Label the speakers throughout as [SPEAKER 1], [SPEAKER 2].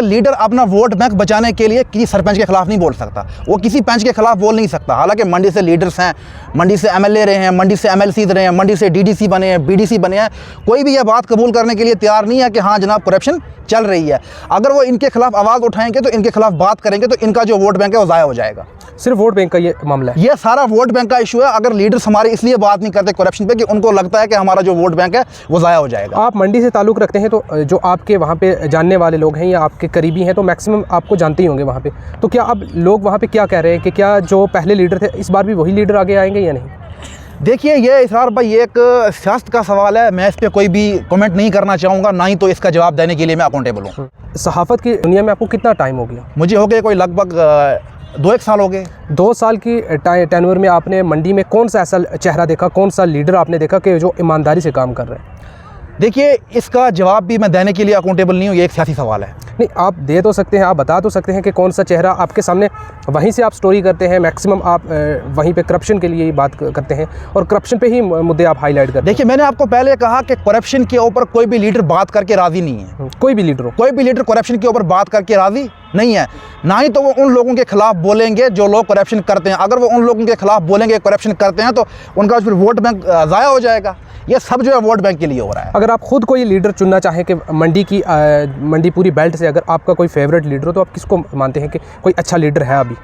[SPEAKER 1] Leader अपना vote bank बचाने के लिए किसी सरपंच के खिलाफ नहीं बोल सकता, वो किसी पंच के खिलाफ बोल नहीं सकता। हालांकि मंडी से लीडर्स हैं, मंडी से एमएलए रहे हैं, मंडी से एमएलसी रहे हैं, मंडी से डीडीसी बने हैं, बीडीसी बने हैं, कोई भी यह बात कबूल करने के लिए तैयार नहीं है कि हाँ जनाब करप्शन चल रही है। अगर वो इनके खिलाफ आवाज़ उठाएंगे, तो इनके खिलाफ बात करेंगे, तो इनका जो वोट बैंक है वो ज़ाया हो जाएगा।
[SPEAKER 2] सिर्फ वोट बैंक का ये मामला है?
[SPEAKER 1] ये सारा वोट बैंक का इशू है। अगर लीडर्स हमारे इसलिए बात नहीं करते करप्शन पे कि उनको लगता है कि हमारा जो वोट बैंक है वो ज़ाया हो जाएगा।
[SPEAKER 2] आप मंडी से ताल्लुक़ रखते हैं, तो जो आपके वहाँ पे जानने वाले लोग हैं या आपके करीबी हैं, तो मैक्सिमम आपको जानते ही होंगे वहाँ पे। तो क्या अब लोग वहाँ पे क्या कह रहे हैं कि क्या जो पहले लीडर थे इस बार भी वही लीडर आगे आएंगे या नहीं?
[SPEAKER 1] देखिए, ये इसरार भाई एक सियासत का सवाल है, मैं इस पर कोई भी कमेंट नहीं करना चाहूँगा, ना ही तो इसका जवाब देने के लिए मैं अकाउंटेबल हूँ।
[SPEAKER 2] सहाफ़त की दुनिया में आपको कितना टाइम हो गया?
[SPEAKER 1] मुझे हो गए कोई लगभग 2-1 साल हो गए।
[SPEAKER 2] 2 साल की टेन्योर में आपने मंडी में कौन सा ऐसा चेहरा देखा, कौन सा लीडर आपने देखा कि जो ईमानदारी से काम कर रहे हैं?
[SPEAKER 1] देखिए, इसका जवाब भी मैं देने के लिए अकाउंटेबल नहीं हूँ, ये एक सियासी सवाल है।
[SPEAKER 2] नहीं, आप दे तो सकते हैं, आप बता तो सकते हैं कि कौन सा चेहरा आपके सामने, वहीं से आप स्टोरी करते हैं, मैक्सिमम आप वहीं पे करप्शन के लिए ही बात करते हैं और करप्शन पे ही मुद्दे आप हाईलाइट करते हैं।
[SPEAKER 1] देखिए, मैंने आपको पहले कहा कि करप्शन के ऊपर कोई भी लीडर बात करके राज़ी नहीं है।
[SPEAKER 2] कोई भी लीडर हो,
[SPEAKER 1] कोई भी लीडर करप्शन के ऊपर बात करके राज़ी नहीं है, ना ही तो वो उन लोगों के खिलाफ बोलेंगे जो लोग करप्शन करते हैं। अगर वो उन लोगों के खिलाफ बोलेंगे करप्शन करते हैं, तो उनका फिर वोट बैंक ज़ाया हो जाएगा। ये सब जो है वोट बैंक के लिए हो रहा है।
[SPEAKER 2] अगर आप खुद कोई लीडर चुनना चाहें कि मंडी पूरी बेल्ट से अगर आपका कोई फेवरेट लीडर हो, तो आप किसको मानते हैं कि कोई अच्छा लीडर है अभी?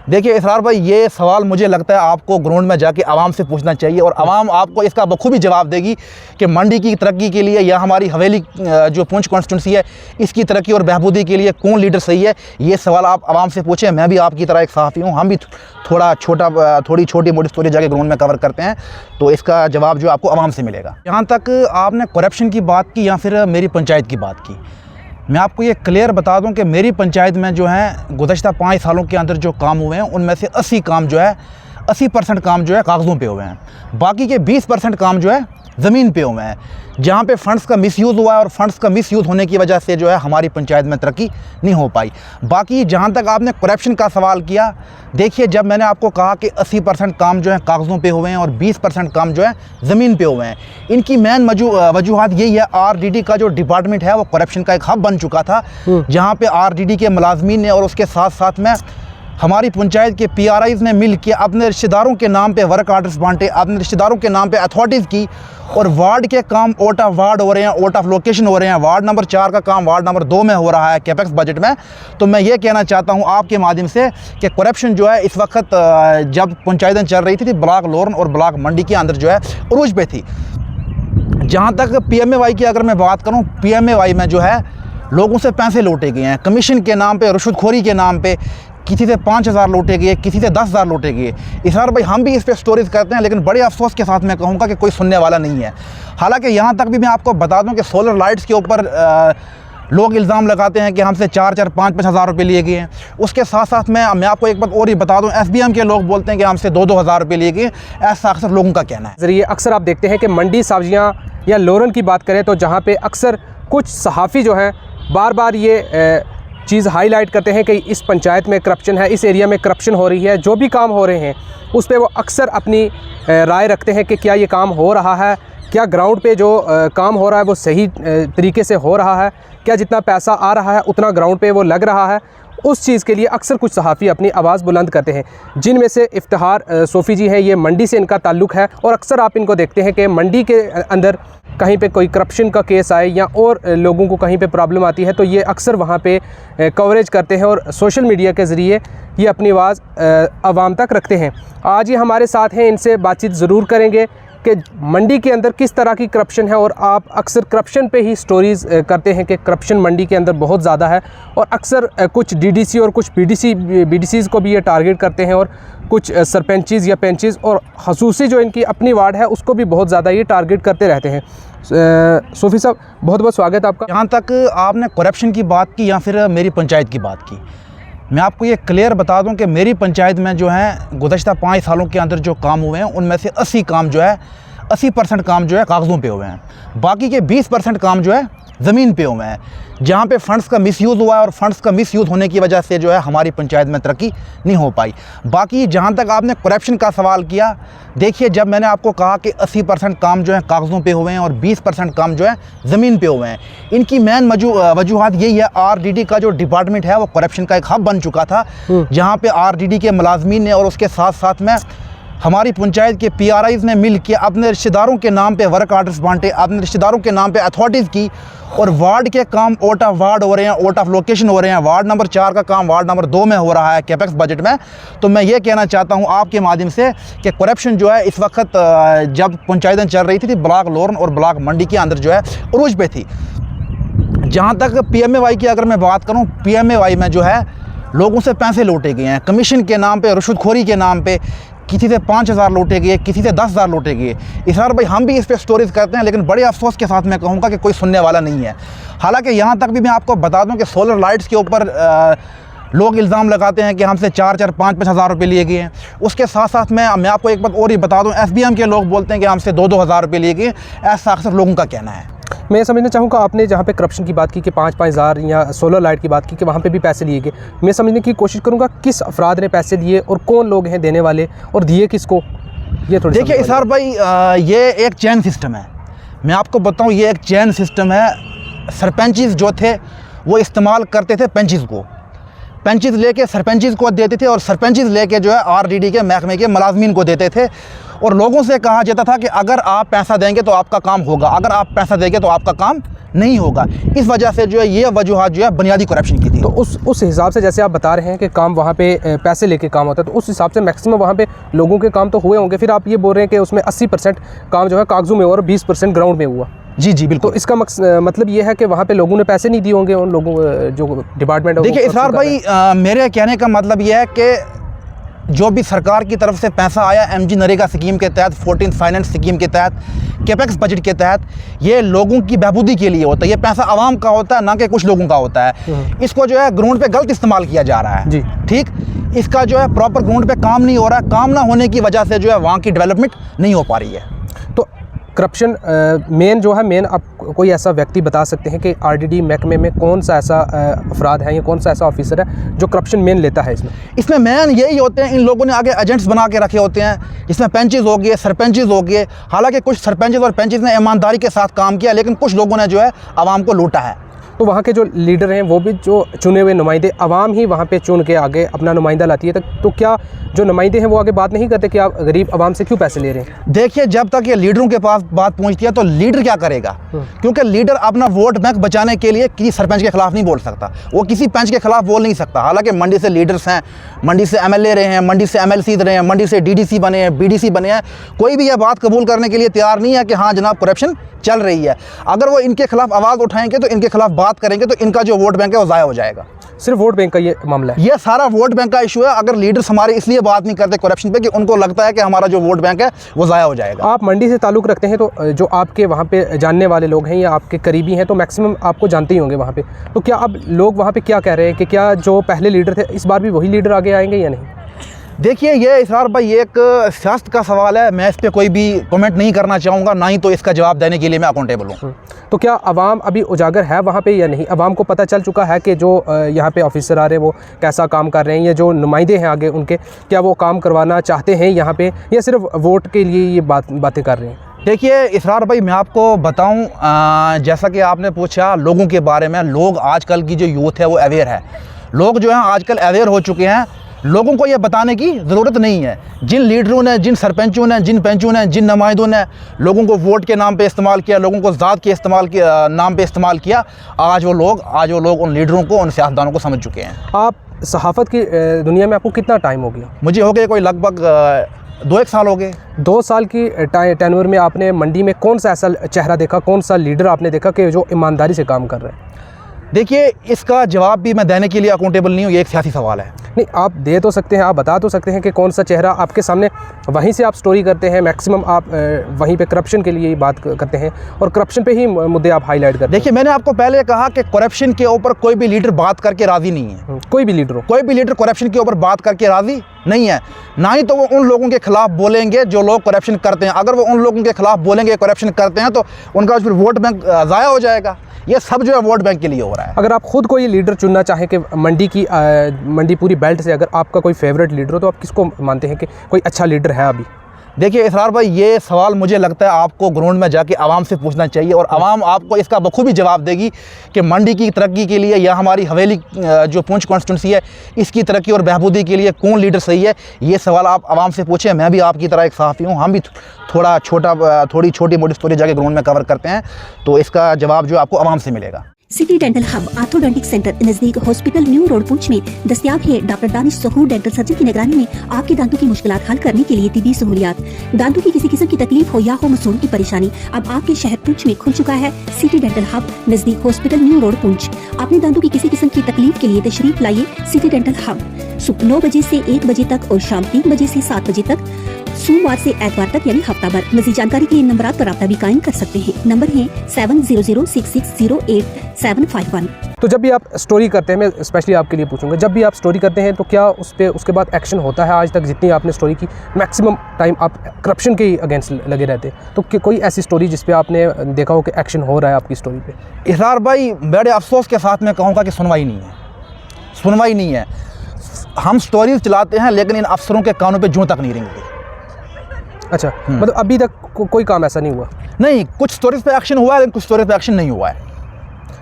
[SPEAKER 1] देखिए इसरार भाई, ये सवाल मुझे लगता है आपको ग्राउंड में जाके आवाम से पूछना चाहिए, और आवाम आपको इसका बखूबी जवाब देगी कि मंडी की तरक्की के लिए या हमारी हवेली जो पुंछ कॉन्स्टिट्यूंसी है इसकी तरक्की और बहबूदी के लिए कौन लीडर सही है। ये सवाल आप आवाम से पूछें। मैं भी आपकी तरह एक सहाफ़ी हूँ, हम भी थोड़ी छोटी मोटी स्टोरी जाके ग्राउंड में कवर करते हैं, तो इसका जवाब जो आपको आवाम से मिलेगा। जहाँ तक आपने करप्शन की बात की या फिर मेरी पंचायत की बात की, मैं आपको ये क्लियर बता दूं कि मेरी पंचायत में जो है गुज़श्ता 5 सालों के अंदर जो काम हुए हैं, उनमें से 80% काम जो है कागज़ों पे हुए हैं, बाकी के 20% काम जो है ज़मीन पे हुए हैं, जहाँ पे फ़ंड्स का मिसयूज़ हुआ है, और फ़ंड्स का मिसयूज़ होने की वजह से जो है हमारी पंचायत में तरक्की नहीं हो पाई। बाकी जहाँ तक आपने करप्शन का सवाल किया, देखिए जब मैंने आपको कहा कि 80% काम जो है कागज़ों पे हुए हैं और 20% काम जो है ज़मीन पे हुए हैं, इनकी मेन वजूहत यही है, आरडीडी का जो डिपार्टमेंट है वो करप्शन का एक हब बन चुका था, जहाँ पे आरडीडी के मुलाजमीन ने और उसके साथ साथ में हमारी पंचायत के पीआरआईज़ ने मिल के अपने रिश्तेदारों के नाम पे वर्क आर्डर्स बांटे, अपने रिश्तेदारों के नाम पे अथॉरिटीज़ की, और वार्ड के काम आउट ऑफ वार्ड हो रहे हैं, आउट ऑफ लोकेशन हो रहे हैं। वार्ड नंबर 4 का काम वार्ड नंबर 2 में हो रहा है कैपेक्स बजट में। तो मैं ये कहना चाहता हूँ आपके माध्यम से कि करप्शन जो है इस वक्त जब पंचायतें चल रही थी ब्लॉक लोरन और ब्लॉक मंडी के अंदर जो है उरूज पे थी। जहाँ तक पीएमएवाई की अगर मैं बात करूँ, पीएमएवाई में जो है लोगों से पैसे लूटे गए हैं कमीशन के नाम पे, रिश्वतखोरी के नाम पे, किसी से 5,000 लूटे गए, किसी से 10,000 लूटे गए। इसरार भाई, हम भी इस पे स्टोरीज करते हैं, लेकिन बड़े अफसोस के साथ मैं कहूँगा कि कोई सुनने वाला नहीं है। हालांकि यहाँ तक भी मैं आपको बता दूँ कि सोलर लाइट्स के ऊपर लोग इल्ज़ाम लगाते हैं कि हमसे 4-4, 5-5 हज़ार रुपये लिए गए हैं। उसके साथ साथ मैं आपको एक बात और ही बता दूँ, SBM के लोग बोलते हैं कि हमसे 2-2 हज़ार रुपये लिए गए। ऐसा अक्सर लोगों का कहना है।
[SPEAKER 2] ज़रिए अक्सर आप देखते हैं कि मंडी सब्जियाँ या लोरन की बात करें, तो जहाँ पर अक्सर कुछ सहाफ़ी जो हैं बार बार ये चीज़ हाईलाइट करते हैं कि इस पंचायत में करप्शन है, इस एरिया में करप्शन हो रही है। जो भी काम हो रहे हैं उस पे वो अक्सर अपनी राय रखते हैं कि क्या ये काम हो रहा है, क्या ग्राउंड पे जो काम हो रहा है वो सही तरीके से हो रहा है, क्या जितना पैसा आ रहा है उतना ग्राउंड पे वो लग रहा है। उस चीज़ के लिए अक्सर कुछ सहाफ़ी अपनी आवाज़ बुलंद करते हैं, जिनमें से इफ्तिखार सोफ़ी जी हैं। ये मंडी से इनका ताल्लुक़ है, और अक्सर आप इनको देखते हैं कि मंडी के अंदर कहीं पे कोई करप्शन का केस आए या और लोगों को कहीं पे प्रॉब्लम आती है, तो ये अक्सर वहाँ पे कवरेज करते हैं और सोशल मीडिया के ज़रिए ये अपनी आवाज़ आवाम तक रखते हैं। आज ये हमारे साथ हैं, इनसे बातचीत ज़रूर करेंगे कि मंडी के अंदर किस तरह की करप्शन है। और आप अक्सर करप्शन पे ही स्टोरीज़ करते हैं कि करप्शन मंडी के अंदर बहुत ज़्यादा है, और अक्सर कुछ डीडीसी और कुछ बीडीसीज़ को भी ये टारगेट करते हैं, और कुछ सरपंचीज़ या पेंचीज़ और खसूसी जो इनकी अपनी वार्ड है उसको भी बहुत ज़्यादा ये टारगेट करते रहते हैं। सोफ़ी साहब, बहुत बहुत स्वागत है आपका।
[SPEAKER 1] जहाँ तक आपने करप्शन की बात की या फिर मेरी पंचायत की बात की, मैं आपको ये क्लियर बता दूं कि मेरी पंचायत में जो है गुज़श्ता 5 सालों के अंदर जो काम हुए हैं, उनमें से 80% काम जो है कागज़ों पे हुए हैं, बाकी के 20% काम जो है ज़मीन पे हुए हैं, जहाँ पे फ़ंड्स का मिसयूज़ हुआ है और फ़ंड्स का मिसयूज़ होने की वजह से जो है हमारी पंचायत में तरक्की नहीं हो पाई। बाकी जहाँ तक आपने करप्शन का सवाल किया, देखिए जब मैंने आपको कहा कि 80% काम जो है कागज़ों पे हुए हैं और 20% काम जो है ज़मीन पे हुए हैं, इनकी मेन वजूहत यही है, RDD का जो डिपार्टमेंट है वो करप्शन का एक हब बन चुका था, जहाँ पे RDD के मुलाजमीन ने और उसके साथ साथ में हमारी पंचायत के PRIs ने मिल के अपने रिश्तेदारों के नाम पे वर्क आर्डर्स बांटे, अपने रिश्तेदारों के नाम पे अथॉरिटीज़ की, और वार्ड के काम आउट ऑफ वार्ड हो रहे हैं, आउट ऑफ लोकेशन हो रहे हैं। वार्ड नंबर 4 का काम वार्ड नंबर 2 में हो रहा है कैपेक्स बजट में। तो मैं ये कहना चाहता हूँ आपके माध्यम से कि करप्शन जो है इस वक्त जब पंचायतें चल रही थी ब्लॉक लोरन और ब्लॉक मंडी के अंदर जो है उरूज पे थी। जहाँ तक PMAY की अगर मैं बात करूँ, PMAY में जो है लोगों से पैसे लूटे गए हैं, कमीशन के नाम पे, रिश्वतखोरी के नाम पे, किसी से 5,000 लूटे गए, किसी से 10,000 लूटे गए। इसरार भाई हम भी इस पे स्टोरीज करते हैं, लेकिन बड़े अफसोस के साथ मैं कहूँगा कि कोई सुनने वाला नहीं है। हालांकि यहाँ तक भी मैं आपको बता दूँ कि सोलर लाइट्स के ऊपर लोग इल्ज़ाम लगाते हैं कि हमसे 4-4, 5-5 हज़ार रुपये लिए गए हैं। उसके साथ साथ मैं आपको एक बात और ही बता दूँ, SBM के लोग बोलते हैं कि हमसे 2-2 हज़ार रुपये लिए गए। ऐसा अक्सर लोगों का कहना है।
[SPEAKER 2] मैं समझना चाहूँगा, आपने जहाँ पे करप्शन की बात की कि 5-5 हज़ार या सोलर लाइट की बात की कि वहाँ पे भी पैसे लिए गए, मैं समझने की कोशिश करूँगा किस अफराद ने पैसे लिए और कौन लोग हैं देने वाले और दिए किसको, ये थोड़ी
[SPEAKER 1] देखिए इसरार भाई, ये एक चैन सिस्टम है। मैं आपको बताऊँ, ये एक चैन सिस्टम है। सरपंचीज़ जो थे वो इस्तेमाल करते थे पेंचीज़ को, पेंचीज़ लेके सरपंचीज़ को देते थे और सरपंचीज़ लेके जो है RDD के महकमे के मुलाजमीन को देते थे, और लोगों से कहा जाता था कि अगर आप पैसा देंगे तो आपका काम होगा, अगर आप पैसा देंगे तो आपका काम नहीं होगा। इस वजह से जो है ये वजूहत जो है बुनियादी करप्शन की थी।
[SPEAKER 2] तो उस हिसाब से जैसे आप बता रहे हैं कि काम वहाँ पे पैसे लेके काम होता है, तो उस हिसाब से मैक्सिमम वहाँ पे लोगों के काम तो हुए होंगे। फिर आप ये बोल रहे हैं कि उसमें 80% काम जो है कागजों में हुआ और 20% ग्राउंड में हुआ।
[SPEAKER 1] जी जी बिल्कुल।
[SPEAKER 2] तो इसका मतलब ये है कि वहाँ पे लोगों ने पैसे नहीं दिए होंगे उन लोगों जो डिपार्टमेंट है।
[SPEAKER 1] देखिए इसरार भाई, मेरे कहने का मतलब ये है कि जो भी सरकार की तरफ से पैसा आया MG नरेगा स्कीम के तहत, 14 फाइनेंस स्कीम के तहत, कैपेक्स बजट के तहत, ये लोगों की बहबूदी के लिए होता है। ये पैसा आवाम का होता है, ना कि कुछ लोगों का होता है। इसको जो है ग्राउंड पे गलत इस्तेमाल किया जा रहा है जी। ठीक, इसका जो है प्रॉपर ग्राउंड पे काम नहीं हो रहा है। काम ना होने की वजह से जो है वहाँ की डेवलपमेंट नहीं हो पा रही है।
[SPEAKER 2] तो करप्शन मेन जो है, मेन आप कोई ऐसा व्यक्ति बता सकते हैं कि RDD महकमे में कौन सा ऐसा अफराद है या कौन सा ऐसा ऑफिसर है जो करप्शन मेन लेता है इसमें मेन
[SPEAKER 1] यही होते हैं, इन लोगों ने आगे एजेंट्स बना के रखे होते हैं, जिसमें पेंचेस हो गए, सरपंचेस हो गए। हालांकि कुछ सरपंचेस और पेंचेस ने ईमानदारी के साथ काम किया, लेकिन कुछ लोगों ने जो है आवाम को लूटा है।
[SPEAKER 2] तो वहाँ के जो लीडर हैं वो भी जो चुने हुए नुमाइंदे, आवाम ही वहाँ पे चुन के आगे अपना नुमाइंदा लाती है। तो क्या जो नुमाइंदे हैं वो आगे बात नहीं करते कि आप गरीब आवाम से क्यों पैसे ले रहे हैं?
[SPEAKER 1] देखिए, जब तक ये लीडरों के पास बात पहुँचती है तो लीडर क्या करेगा, क्योंकि लीडर अपना वोट बैंक बचाने के लिए किसी सरपंच के खिलाफ नहीं बोल सकता, वो किसी पंच के खिलाफ बोल नहीं सकता। हालांकि मंडी से लीडर्स हैं, मंडी से MLA रहे हैं, मंडी से MLC रहे हैं, मंडी से DDC बने हैं, BDC बने हैं, कोई भी यह बात कबूल करने के लिए तैयार नहीं है कि हाँ जनाब करप्शन चल रही है। अगर वो इनके खिलाफ आवाज़ उठाएंगे तो इनके खिलाफ बात करेंगे तो इनका जो वोट बैंक है वो ज़ाया हो जाएगा।
[SPEAKER 2] सिर्फ वोट बैंक का ये मामला है?
[SPEAKER 1] ये सारा वोट बैंक का इशू है। अगर लीडर्स हमारे इसलिए बात नहीं करते करप्शन पे कि उनको लगता है कि हमारा जो वोट बैंक है वो ज़ाया हो जाएगा।
[SPEAKER 2] आप मंडी से ताल्लुक़ रखते हैं, तो जो आपके वहाँ पे जानने वाले लोग हैं या आपके करीबी हैं तो मैक्सिमम आपको जानते ही होंगे वहाँ पे। तो क्या अब लोग वहाँ पे क्या कह रहे हैं कि क्या जो पहले लीडर थे इस बार भी वही लीडर आगे आएंगे या नहीं?
[SPEAKER 1] देखिए, ये इसरार भाई एक सियासत का सवाल है, मैं इस पर कोई भी कमेंट नहीं करना चाहूँगा, ना ही तो इसका जवाब देने के लिए मैं अकाउंटेबल हूँ।
[SPEAKER 2] तो क्या आवाम अभी उजागर है वहाँ पे या नहीं? आवाम को पता चल चुका है कि जो यहाँ पे ऑफिसर आ रहे हैं वो कैसा काम कर रहे हैं, या जो नुमाइंदे हैं आगे उनके, क्या वो काम करवाना चाहते हैं यहाँ पे, या सिर्फ वोट के लिए ये बातें कर रहे हैं?
[SPEAKER 1] देखिए इसरार भाई, मैं आपको बताऊं, जैसा कि आपने पूछा लोगों के बारे में, लोग आजकल की जो यूथ है वो अवेयर है। लोग जो हैं आजकल अवेयर हो चुके हैं। लोगों को ये बताने की ज़रूरत नहीं है। जिन लीडरों ने, जिन सरपंचों ने, जिन पंचों ने, जिन नुमाइंदों ने लोगों को वोट के नाम पे इस्तेमाल किया, लोगों को ज़ात के नाम पे इस्तेमाल किया, आज वो लोग उन लीडरों को, उन सियासतदानों को समझ चुके हैं।
[SPEAKER 2] आप सहाफ़त की दुनिया में आपको कितना टाइम हो गया?
[SPEAKER 1] मुझे हो गया कोई लगभग 2-1 साल हो गए।
[SPEAKER 2] 2 साल की टेन्योर में आपने मंडी में कौन सा ऐसा चेहरा देखा, कौन सा लीडर आपने देखा कि जो ईमानदारी से काम कर रहे हैं?
[SPEAKER 1] देखिए, इसका जवाब भी मैं देने के लिए अकाउंटेबल नहीं हूँ, ये एक सियासी सवाल है।
[SPEAKER 2] नहीं, आप दे तो सकते हैं, आप बता तो सकते हैं कि कौन सा चेहरा आपके सामने, वहीं से आप स्टोरी करते हैं, मैक्सिमम आप वहीं पे करप्शन के लिए ही बात करते हैं और करप्शन पे ही मुद्दे आप हाईलाइट करते हैं।
[SPEAKER 1] देखिए, मैंने आपको पहले कहा कि करप्शन के ऊपर कोई भी लीडर बात करके राज़ी नहीं है।
[SPEAKER 2] कोई भी लीडर
[SPEAKER 1] करप्शन के ऊपर बात करके राज़ी नहीं है, ना ही तो वो उन लोगों के खिलाफ बोलेंगे जो लोग करप्शन करते हैं। अगर वो उन लोगों के खिलाफ बोलेंगे करप्शन करते हैं तो उनका फिर वोट बैंक ज़ाया हो जाएगा। ये सब जो है वोट बैंक के लिए हो रहा है।
[SPEAKER 2] अगर आप खुद कोई लीडर चुनना चाहें कि मंडी पूरी बेल्ट से अगर आपका कोई फेवरेट लीडर हो तो आप किसको मानते हैं कि कोई अच्छा लीडर है अभी?
[SPEAKER 1] देखिए इसरार भाई, ये सवाल मुझे लगता है आपको ग्राउंड में जाके आवाम से पूछना चाहिए और आवाम आपको इसका बखूबी जवाब देगी कि मंडी की तरक्की के लिए या हमारी हवेली जो पुंछ कॉन्स्टिट्यूंसी है इसकी तरक्की और बहबूदी के लिए कौन लीडर सही है। ये सवाल आप आवाम से पूछें। मैं भी आपकी तरह एक सहाफ़ी हूँ, हम भी थोड़ी छोटी मोटी स्टोरी जाके ग्राउंड में कवर करते हैं, तो इसका जवाब जो आपको आवाम से मिलेगा।
[SPEAKER 3] सिटी डेंटल हब आर्थोडोंटिक सेंटर नजदीक हॉस्पिटल न्यू रोड पुंछ में दस्तयाब है। डॉक्टर दानिश सहूर डेंटल सर्जन की निगरानी में आपके दांतों की मुश्किलात हल करने के लिए तिब्बी सहूलियात। दांतों की किसी किस्म की तकलीफ हो या हो मसूड़ की परेशानी, अब आपके शहर पुंछ में खुल चुका है सिटी डेंटल हब नजदीक हॉस्पिटल न्यू रोड पुंछ। अपने दांतों की किसी किस्म की तकलीफ के लिए तशरीफ लाइए सिटी डेंटल हब। सुबह 9 बजे से 1 बजे तक और शाम 3 बजे से 7 बजे तक, सोमवार से एतवार तक यानी हफ्ता भर। मज़ीद जानकारी के लिए नंबर पर रब्ता भी कायम कर सकते हैं। नंबर है 7006608751।
[SPEAKER 2] तो जब भी आप स्टोरी करते हैं, मैं स्पेशली आपके लिए पूछूंगा, जब भी आप स्टोरी करते हैं तो क्या उस पर उसके बाद एक्शन होता है? आज तक जितनी आपने स्टोरी की मैक्सिमम टाइम आप करप्शन के अगेंस्ट लगे रहते हैं, तो कोई ऐसी स्टोरी जिस पे आपने देखा हो कि एक्शन हो रहा है आपकी स्टोरी पे?
[SPEAKER 1] इसरार भाई, बड़े अफसोस के साथ मैं कहूँगा कि सुनवाई नहीं है। हम स्टोरीज चलाते हैं लेकिन इन अफसरों के कानों पे जूं तक नहीं रेंगते।
[SPEAKER 2] अच्छा, मतलब अभी तक कोई काम ऐसा नहीं हुआ?
[SPEAKER 1] नहीं, कुछ स्टोरीज पे एक्शन हुआ है लेकिन कुछ स्टोरीज पे एक्शन नहीं हुआ है।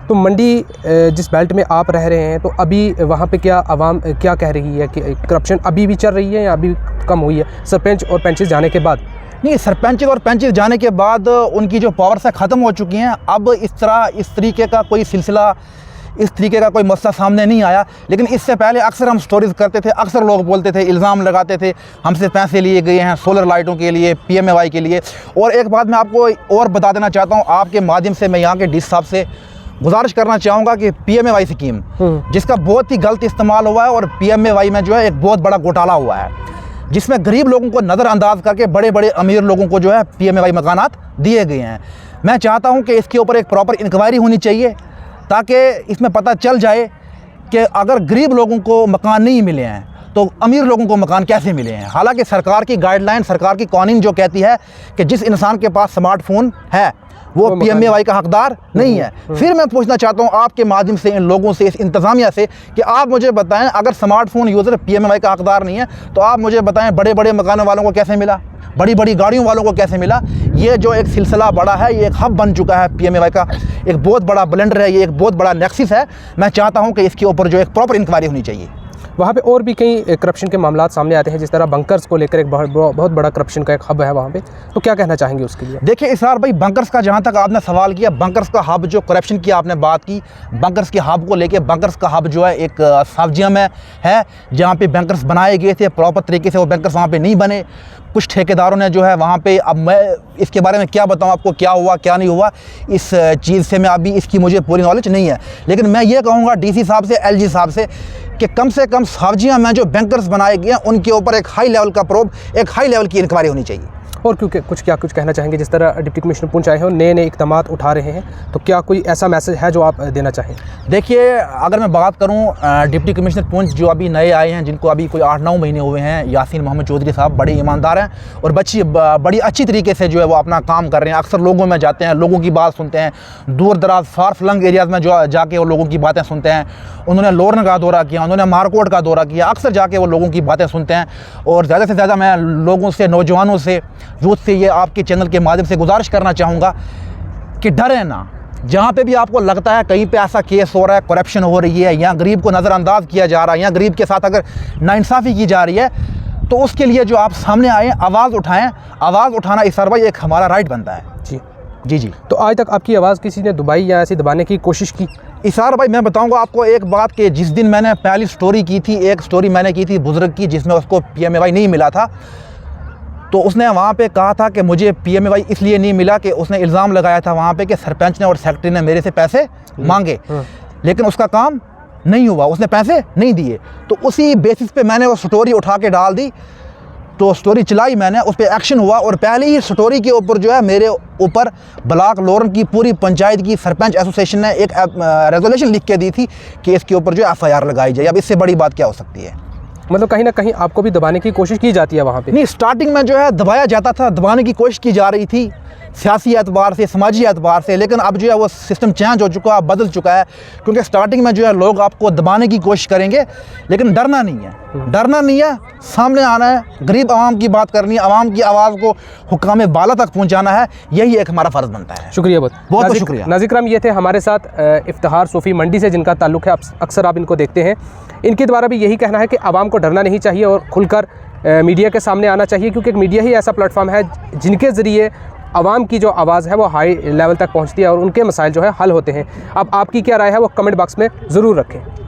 [SPEAKER 2] तो मंडी जिस बेल्ट में आप रह रहे हैं, तो अभी वहाँ पे क्या आवाम क्या कह रही है कि करप्शन अभी भी चल रही है या अभी कम हुई है सरपंच और पेंचेस जाने के बाद?
[SPEAKER 1] नहीं, सरपंच और पेंचेस जाने के बाद उनकी जो पावर से ख़त्म हो चुकी हैं। अब इस तरीके का कोई सिलसिला, इस तरीके का कोई मसला सामने नहीं आया। लेकिन इससे पहले अक्सर हम स्टोरीज़ करते थे, अक्सर लोग बोलते थे, इल्ज़ाम लगाते थे हमसे पैसे लिए गए हैं सोलर लाइटों के लिए, PMAY के लिए। और एक बात मैं आपको और बता देना चाहता हूँ, आपके माध्यम से मैं यहाँ के डी साहब से गुजारिश करना चाहूँगा कि PMAY स्कीम जिसका बहुत ही गलत इस्तेमाल हुआ है और PMAY में जो है एक बहुत बड़ा घोटाला हुआ है, जिसमें गरीब लोगों को नज़रअंदाज करके बड़े बड़े अमीर लोगों को जो है PMAY मकानात दिए गए हैं। मैं चाहता हूँ कि इसके ऊपर एक प्रॉपर इंक्वायरी होनी चाहिए ताकि इसमें पता चल जाए कि अगर गरीब लोगों को मकान नहीं मिले हैं तो अमीर लोगों को मकान कैसे मिले हैं। हालांकि सरकार की गाइडलाइन, सरकार की कानून जो कहती है कि जिस इंसान के पास स्मार्टफोन है वो PMAY का हकदार नहीं है। फिर मैं पूछना चाहता हूँ आपके माध्यम से इन लोगों से, इस इंतज़ामिया से, कि आप मुझे बताएं अगर स्मार्टफोन यूज़र PMAY का हकदार नहीं है तो आप मुझे बताएं बड़े बड़े मकानों वालों को कैसे मिला, बड़ी बड़ी गाड़ियों वालों को कैसे मिला। ये जो एक सिलसिला बड़ा है, ये एक हब बन चुका है PMAY का, एक बहुत बड़ा ब्लेंडर है, ये एक बहुत बड़ा नेक्सिस है। मैं चाहता हूँ कि इसके ऊपर जो एक प्रॉपर इंक्वायरी होनी चाहिए।
[SPEAKER 2] वहाँ पे और भी कई करप्शन के मामलात सामने आते हैं, जिस तरह बंकर्स को लेकर एक बहुत बड़ा करप्शन का एक हब है वहाँ पे, तो क्या कहना चाहेंगे उसके लिए?
[SPEAKER 1] देखिए इसरार भाई, बंकर्स का जहाँ तक आपने सवाल किया, बंकर्स का हब जो करप्शन की आपने बात की, बंकर्स के हब को लेके, बंकर्स का हब जो है एक सब्जियाँ में है जहाँ पे बंकर्स बनाए गए थे, प्रॉपर तरीके से वो बंकर्स वहाँ पे नहीं बने। कुछ ठेकेदारों ने जो है वहाँ पे, अब मैं इसके बारे में क्या बताऊँ आपको, क्या हुआ क्या नहीं हुआ, इस चीज़ से मैं अभी इसकी मुझे पूरी नॉलेज नहीं है। लेकिन मैं ये कहूँगा DC साहब से, LG साहब से कि कम से कम सब्जियाँ में जो बैंकर्स बनाए गए हैं उनके ऊपर एक हाई लेवल का प्रोब, एक हाई लेवल की इंक्वायरी होनी चाहिए।
[SPEAKER 2] और क्योंकि कुछ कहना चाहेंगे, जिस तरह डिप्टी कमिश्नर पुंछ आए हैं, नए इकदाम उठा रहे हैं, तो क्या कोई ऐसा मैसेज है जो आप देना चाहें?
[SPEAKER 1] देखिए, अगर मैं बात करूं, डिप्टी कमिश्नर पुंछ जो अभी नए आए हैं, जिनको अभी कोई 8-9 महीने हुए हैं, यासीन मोहम्मद चौधरी साहब बड़े ईमानदार हैं और बड़ी अच्छी तरीके से जो है वो अपना काम कर रहे हैं। अक्सर लोगों में जाते हैं, लोगों की बात सुनते हैं, दूर दराज फार फ्लंग एरियाज़ में जो जाके वो लोगों की बातें सुनते हैं। उन्होंने लोरन का दौरा किया, उन्होंने मारकोट का दौरा किया, अक्सर जाके वो लोगों की बातें सुनते हैं। और ज़्यादा से ज़्यादा मैं लोगों से, नौजवानों से, यूथ से ये आपके चैनल के माध्यम से गुजारिश करना चाहूँगा कि डरें ना। जहाँ पे भी आपको लगता है कहीं पे ऐसा केस हो रहा है, करप्शन हो रही है, या गरीब को नज़रअंदाज किया जा रहा है, या गरीब के साथ अगर नाइंसाफ़ी की जा रही है, तो उसके लिए जो आप सामने आएँ, आवाज़ उठाएँ। आवाज़ उठाना इस सरवाई एक हमारा राइट बनता है। जी।
[SPEAKER 2] तो आज तक आपकी आवाज़ किसी ने दबाई या ऐसी दबाने की कोशिश की?
[SPEAKER 1] इसार भाई, मैं बताऊंगा आपको एक बात कि जिस दिन मैंने पहली स्टोरी की थी, एक स्टोरी मैंने की थी बुजुर्ग की, जिसमें उसको PMAY नहीं मिला था, तो उसने वहाँ पे कहा था कि मुझे PMAY इसलिए नहीं मिला कि उसने इल्ज़ाम लगाया था वहाँ पे कि सरपंच ने और सेक्रेटरी ने मेरे से पैसे मांगे, लेकिन उसका काम नहीं हुआ, उसने पैसे नहीं दिए। तो उसी बेसिस पे मैंने वो स्टोरी उठा के डाल दी, तो स्टोरी चलाई मैंने, उस पर एक्शन हुआ। और पहले ही स्टोरी के ऊपर जो है मेरे ऊपर ब्लॉक लोरन की पूरी पंचायत की सरपंच एसोसिएशन ने एक रेजोल्यूशन लिख के दी थी कि इसके ऊपर जो है FIR लगाई जाए। अब इससे बड़ी बात क्या हो सकती है?
[SPEAKER 2] मतलब कहीं ना कहीं आपको भी दबाने की कोशिश की जाती है वहाँ पे?
[SPEAKER 1] नहीं, स्टार्टिंग में जो है दबाया जाता था, दबाने की कोशिश की जा रही थी, सियासी एतबार से, समाजी एतबार से, लेकिन अब जो है वो सिस्टम चेंज हो चुका है, बदल चुका है। क्योंकि स्टार्टिंग में जो है लोग आपको दबाने की कोशिश करेंगे, लेकिन डरना नहीं है, डरना नहीं है, सामने आना है, गरीब आवाम की बात करनी है, आवाम की आवाज़ को हुक्काम बाला तक पहुँचाना है, यही एक हमारा फ़र्ज़ बनता है।
[SPEAKER 2] शुक्रिया
[SPEAKER 1] बहुत शुक्रिया।
[SPEAKER 2] नाज़िर करम, ये थे हमारे साथ इफ्तिखार सूफ़ी मंडी से, जिनका ताल्लुक़ है, अक्सर आप इनको देखते हैं। इनके द्वारा भी यही कहना है कि आवाम को डरना नहीं चाहिए और खुलकर मीडिया के सामने आना चाहिए, क्योंकि मीडिया ही ऐसा प्लेटफॉर्म है जिनके ज़रिए आवाम की जो आवाज़ है वो हाई लेवल तक पहुंचती है और उनके मसाइल जो है हल होते हैं। अब आपकी क्या राय है वो कमेंट बॉक्स में ज़रूर रखें।